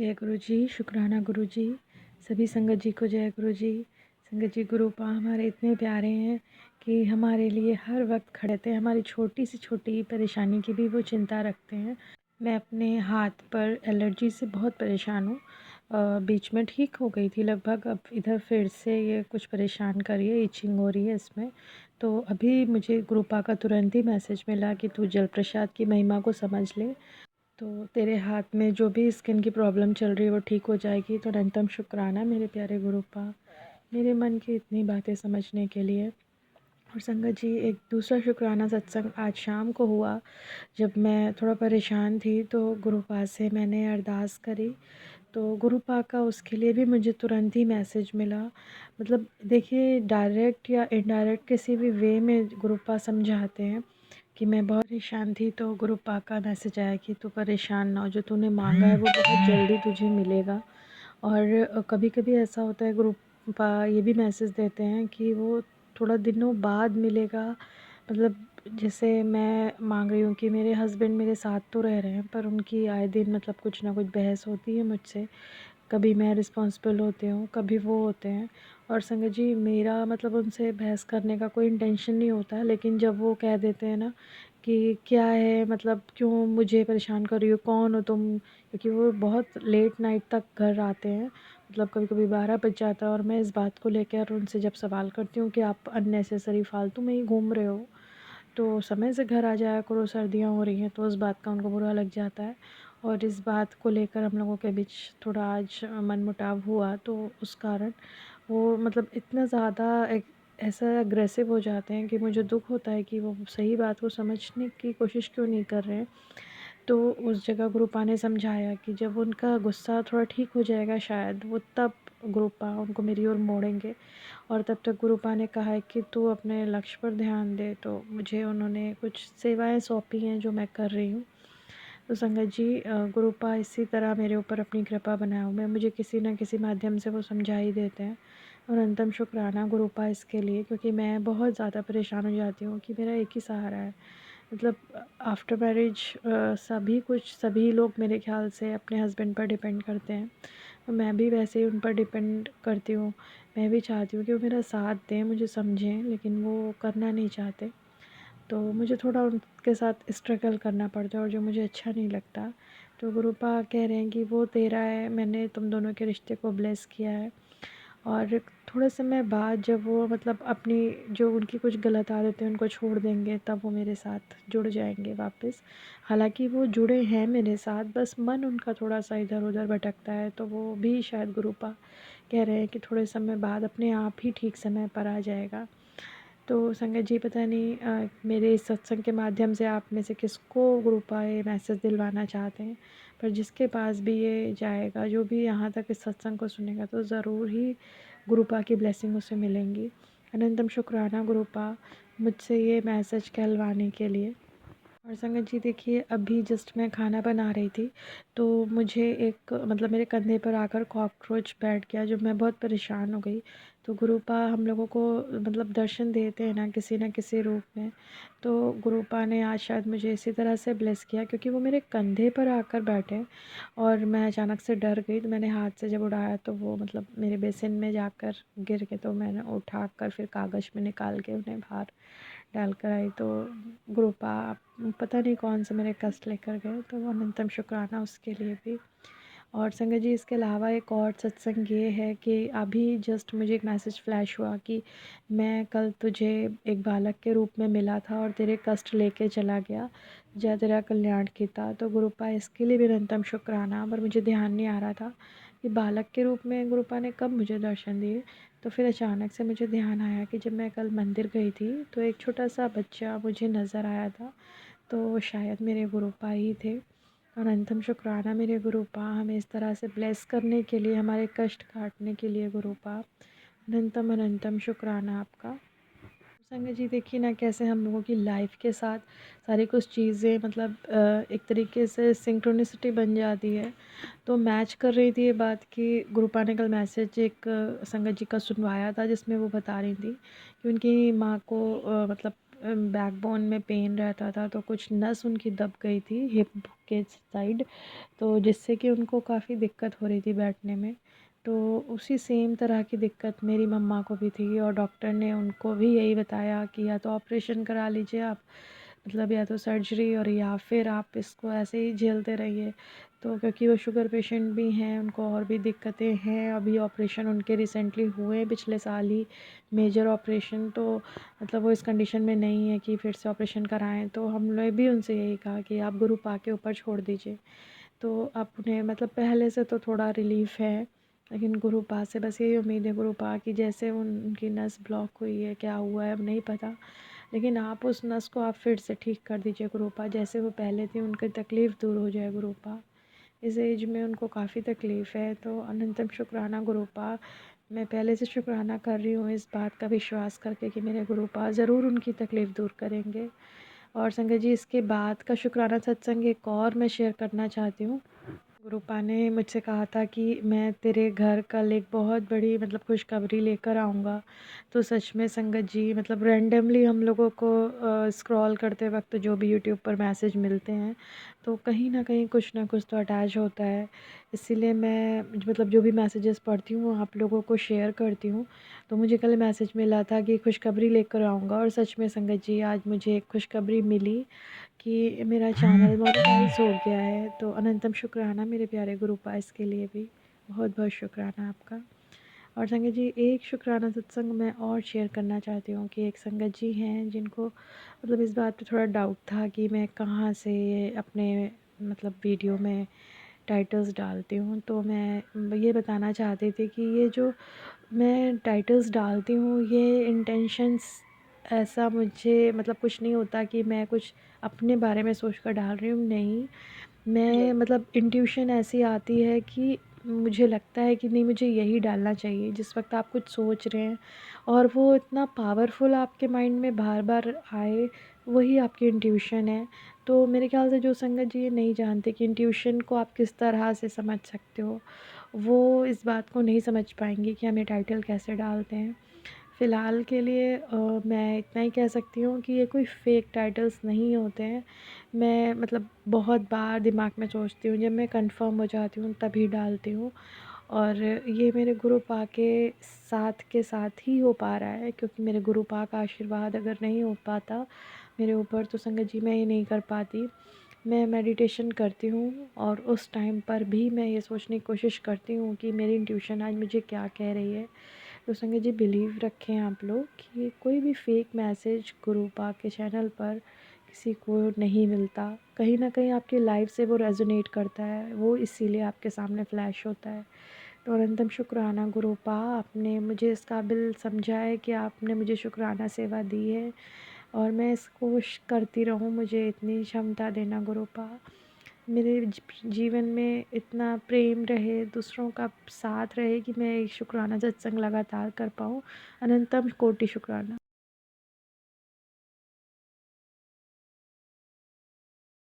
जय गुरु जी, शुक्राना गुरु जी। सभी संगत जी को जय गुरु जी। संगत जी, गुरुपा हमारे इतने प्यारे हैं कि हमारे लिए हर वक्त खड़े थे। हमारी छोटी से छोटी परेशानी की भी वो चिंता रखते हैं। मैं अपने हाथ पर एलर्जी से बहुत परेशान हूँ। बीच में ठीक हो गई थी लगभग, अब इधर फिर से ये कुछ परेशान कर रही है, इचिंग हो रही है इसमें। तो अभी मुझे गुरुपा का तुरंत ही मैसेज मिला कि तू जल प्रसाद की महिमा को समझ ले, तो तेरे हाथ में जो भी स्किन की प्रॉब्लम चल रही है वो ठीक हो जाएगी। तो अनंतम शुक्राना मेरे प्यारे गुरुपा, मेरे मन की इतनी बातें समझने के लिए। और संगत जी, एक दूसरा शुक्राना सत्संग आज शाम को हुआ। जब मैं थोड़ा परेशान थी तो गुरुपा से मैंने अरदास करी, तो गुरुपा का उसके लिए भी मुझे तुरंत ही मैसेज मिला। मतलब देखिए, डायरेक्ट या इनडायरेक्ट किसी भी वे में गुरुपा समझाते हैं कि मैं बहुत परेशान थी, तो गुरुपा का मैसेज आया कि तू परेशान ना हो, जो तूने मांगा है वो बहुत जल्दी तुझे मिलेगा। और कभी-कभी ऐसा होता है, गुरुपा ये भी मैसेज देते हैं कि वो थोड़ा दिनों बाद मिलेगा। मतलब जैसे मैं मांग रही हूँ कि मेरे हस्बैंड मेरे साथ तो रह रहे हैं, पर उनकी आए दिन मतलब कुछ ना कुछ बहस होती है मुझसे। कभी मैं रिस्पॉन्सिबल होती हूँ, कभी वो होते हैं। और संगत जी, मेरा मतलब उनसे बहस करने का कोई इंटेंशन नहीं होता, लेकिन जब वो कह देते हैं ना कि क्या है, मतलब क्यों मुझे परेशान कर रही हो, कौन हो तुम, क्योंकि वो बहुत लेट नाइट तक घर आते हैं। मतलब कभी-कभी 12 बज जाता है, और मैं इस बात को लेकर उनसे जब सवाल करती हूँ कि आप अननेसेसरी फालतू में ही घूम रहे हो, तो समय से घर आ जाया करो, सर्दियाँ हो रही हैं, तो उस बात का उनको बुरा लग जाता है। और इस बात को लेकर हम लोगों के बीच थोड़ा आज मनमुटाव हुआ, तो उस कारण वो मतलब इतना ज़्यादा एक ऐसा अग्रेसिव हो जाते हैं कि मुझे दुःख होता है कि वो सही बात को समझने की कोशिश क्यों नहीं कर रहे हैं। तो उस जगह गुरुपा ने समझाया कि जब उनका गुस्सा थोड़ा ठीक हो जाएगा शायद, वो तब गुरुपा उनको मेरी ओर मोड़ेंगे। और तब तक गुरुपा ने कहा है कि तू अपने लक्ष्य पर ध्यान दे, तो मुझे उन्होंने कुछ सेवाएं सौंपी हैं जो मैं कर रही हूँ। तो संगत जी, गुरुपा इसी तरह मेरे ऊपर अपनी कृपा बनाए हुए, मुझे किसी न किसी माध्यम से वो समझा ही देते हैं। और अनंतम शुक्राना गुरुपा इसके लिए, क्योंकि मैं बहुत ज़्यादा परेशान हो जाती हूँ कि मेरा एक ही सहारा है। मतलब आफ्टर मैरिज सभी लोग मेरे ख्याल से अपने हस्बैंड पर डिपेंड करते हैं, और मैं भी वैसे ही उन पर डिपेंड करती हूँ। मैं भी चाहती हूँ कि वो मेरा साथ दें, मुझे समझें, लेकिन वो करना नहीं चाहते। तो मुझे थोड़ा उनके साथ स्ट्रगल करना पड़ता है, और जो मुझे अच्छा नहीं लगता। तो गुरुपा कह रहे हैं कि वो तेरा है, मैंने तुम दोनों के रिश्ते को ब्लेस किया है। और थोड़े समय बाद जब वो मतलब अपनी जो उनकी कुछ गलत आदतें उनको छोड़ देंगे, तब वो मेरे साथ जुड़ जाएंगे वापस। हालांकि वो जुड़े हैं मेरे साथ, बस मन उनका थोड़ा सा इधर उधर भटकता है, तो वो भी शायद गुरुपा कह रहे हैं कि थोड़े समय बाद अपने आप ही ठीक समय पर आ जाएगा। तो संगत जी, पता नहीं मेरे इस सत्संग के माध्यम से आप में से किसको गुरुपा ये मैसेज दिलवाना चाहते हैं, पर जिसके पास भी ये जाएगा, जो भी यहाँ तक इस सत्संग को सुनेगा, तो ज़रूर ही गुरुपा की ब्लेसिंग उसे मिलेंगी। अनंतम शुक्राना गुरुपा, मुझसे ये मैसेज कहलवाने के लिए। और संगत जी देखिए, अभी जस्ट मैं खाना बना रही थी, तो मुझे एक मतलब मेरे कंधे पर आकर कॉकरोच बैठ गया, जो मैं बहुत परेशान हो गई। तो गुरुपा हम लोगों को मतलब दर्शन देते हैं ना किसी रूप में। तो गुरुपा ने आज शायद मुझे इसी तरह से ब्लेस किया, क्योंकि वो मेरे कंधे पर आकर बैठे, और मैं अचानक से डर गई। तो मैंने हाथ से जब उठाया, तो वो मतलब मेरे बेसिन में जाकर गिर के, तो मैंने उठा कर फिर कागज़ में निकाल के उन्हें बाहर डाल कर आई। तो गुरुपा पता नहीं कौन से मेरे कष्ट लेकर गए, तो अनंतम शुक्राना उसके लिए भी। और संगत जी, इसके अलावा एक और सत्संग ये है कि अभी जस्ट मुझे एक मैसेज फ्लैश हुआ कि मैं कल तुझे एक बालक के रूप में मिला था और तेरे कष्ट लेके चला गया, जय तेरा कल्याण किया। तो गुरुपा इसके लिए भी अनंतम शुक्राना। पर मुझे ध्यान नहीं आ रहा था कि बालक के रूप में गुरुपा ने कब मुझे दर्शन दिए। तो फिर अचानक से मुझे ध्यान आया कि जब मैं कल मंदिर गई थी, तो एक छोटा सा बच्चा मुझे नज़र आया था, तो शायद मेरे गुरुपा ही थे। और अनंतम शुक्राना मेरे गुरुपा, हमें इस तरह से ब्लेस करने के लिए, हमारे कष्ट काटने के लिए गुरुपा, अनंतम अनंतम शुक्राना आपका। संगत जी देखिए ना, कैसे हम लोगों की लाइफ के साथ सारी कुछ चीज़ें मतलब एक तरीके से सिंक्रोनिसिटी बन जाती है। तो मैच कर रही थी ये बात कि गुरुपा ने कल मैसेज एक संगत जी का सुनवाया था, जिसमें वो बता रही थी कि उनकी माँ को मतलब बैकबोन में पेन रहता था, तो कुछ नस उनकी दब गई थी हिप के साइड, तो जिससे कि उनको काफ़ी दिक्कत हो रही थी बैठने में। तो उसी सेम तरह की दिक्कत मेरी मम्मा को भी थी, और डॉक्टर ने उनको भी यही बताया कि या तो ऑपरेशन करा लीजिए आप, मतलब या तो सर्जरी, और या फिर आप इसको ऐसे ही झेलते रहिए। तो क्योंकि वो शुगर पेशेंट भी हैं, उनको और भी दिक्कतें हैं, अभी ऑपरेशन उनके रिसेंटली हुए पिछले साल ही, मेजर ऑपरेशन, तो मतलब वो इस कंडीशन में नहीं है कि फिर से ऑपरेशन कराएं। तो हम लोग भी उनसे यही कहा कि आप गुरु पा के ऊपर छोड़ दीजिए। तो अब उन्हें मतलब पहले से तो थोड़ा रिलीफ है, लेकिन गुरु पा से बस यही उम्मीद है, गुरु पा की जैसे उनकी नस ब्लॉक हुई है, क्या हुआ है अब नहीं पता, लेकिन आप उस नस को आप फिर से ठीक कर दीजिए गुरुपा, जैसे वो पहले थी, उनकी तकलीफ़ दूर हो जाए गुरुपा। इस एज में उनको काफ़ी तकलीफ़ है, तो अनंतम शुक्राना गुरुपा। मैं पहले से शुक्राना कर रही हूँ इस बात का विश्वास करके कि मेरे गुरुपा ज़रूर उनकी तकलीफ़ दूर करेंगे। और संगत जी, इसके बाद का शुक्राना सत्संग एक और मैं शेयर करना चाहती हूँ। गुरुपा ने मुझसे कहा था कि मैं तेरे घर कल एक बहुत बड़ी मतलब खुशखबरी लेकर आऊँगा। तो सच में संगत जी, मतलब रैंडमली हम लोगों को स्क्रॉल करते वक्त जो भी यूट्यूब पर मैसेज मिलते हैं, तो कहीं ना कहीं कुछ ना कुछ तो अटैच होता है। इसीलिए मैं मतलब जो भी मैसेजेस पढ़ती हूँ वो आप लोगों को शेयर करती हूँ। तो मुझे कल मैसेज मिला था कि खुशखबरी लेकर आऊँगा, और सच में संगत जी आज मुझे एक खुशखबरी मिली कि मेरा चैनल मोनेटाइज हो गया है। तो अनंतम शुक्राना मेरे प्यारे गुरुपा, इसके लिए भी बहुत बहुत शुक्राना आपका। और संगत जी, एक शुक्राना सत्संग मैं और शेयर करना चाहती हूँ कि एक संगत जी हैं जिनको मतलब इस बात पे थोड़ा डाउट था कि मैं कहाँ से अपने मतलब वीडियो में टाइटल्स डालती हूँ। तो मैं ये बताना चाहती थी कि ये जो मैं टाइटल्स डालती हूँ, ये इंटेंशंस ऐसा मुझे मतलब कुछ नहीं होता कि मैं कुछ अपने बारे में सोच कर डाल रही हूँ, नहीं। मैं मतलब इंट्यूशन ऐसी आती है कि मुझे लगता है कि नहीं, मुझे यही डालना चाहिए जिस वक्त आप कुछ सोच रहे हैं, और वो इतना पावरफुल आपके माइंड में बार बार आए, वही आपकी इंट्यूशन है। तो मेरे ख्याल से जो संगत जी ये नहीं जानते कि इंट्यूशन को आप किस तरह से समझ सकते हो, वो इस बात को नहीं समझ पाएंगे कि हमें टाइटल कैसे डालते हैं। फ़िलहाल के लिए मैं इतना ही कह सकती हूँ कि ये कोई फ़ेक टाइटल्स नहीं होते हैं। मैं मतलब बहुत बार दिमाग में सोचती हूँ, जब मैं कंफ़र्म हो जाती हूँ तभी डालती हूँ। और ये मेरे गुरु पा के साथ ही हो पा रहा है, क्योंकि मेरे गुरु पा का आशीर्वाद अगर नहीं हो पाता मेरे ऊपर, तो संगत जी मैं ये नहीं कर पाती। मैं मेडिटेशन करती हूँ, और उस टाइम पर भी मैं ये सोचने की कोशिश करती हूँ कि मेरी इंट्यूशन आज मुझे क्या कह रही है। तो संगत जी, बिलीव रखें आप लोग कि कोई भी फेक मैसेज गुरु पा के चैनल पर किसी को नहीं मिलता। कहीं ना कहीं आपकी लाइफ से वो रेजोनेट करता है, वो इसीलिए आपके सामने फ्लैश होता है। तो अनंतम शुक्राना गुरुपा, आपने मुझे इस काबिल समझा है कि आपने मुझे शुक्राना सेवा दी है, और मैं इसको करती रहूँ, मुझे इतनी क्षमता देना गुरुपा। मेरे जीवन में इतना प्रेम रहे, दूसरों का साथ रहे कि मैं एक शुक्राना सत्संग लगातार कर पाऊँ। अनंतम कोटि शुक्राना।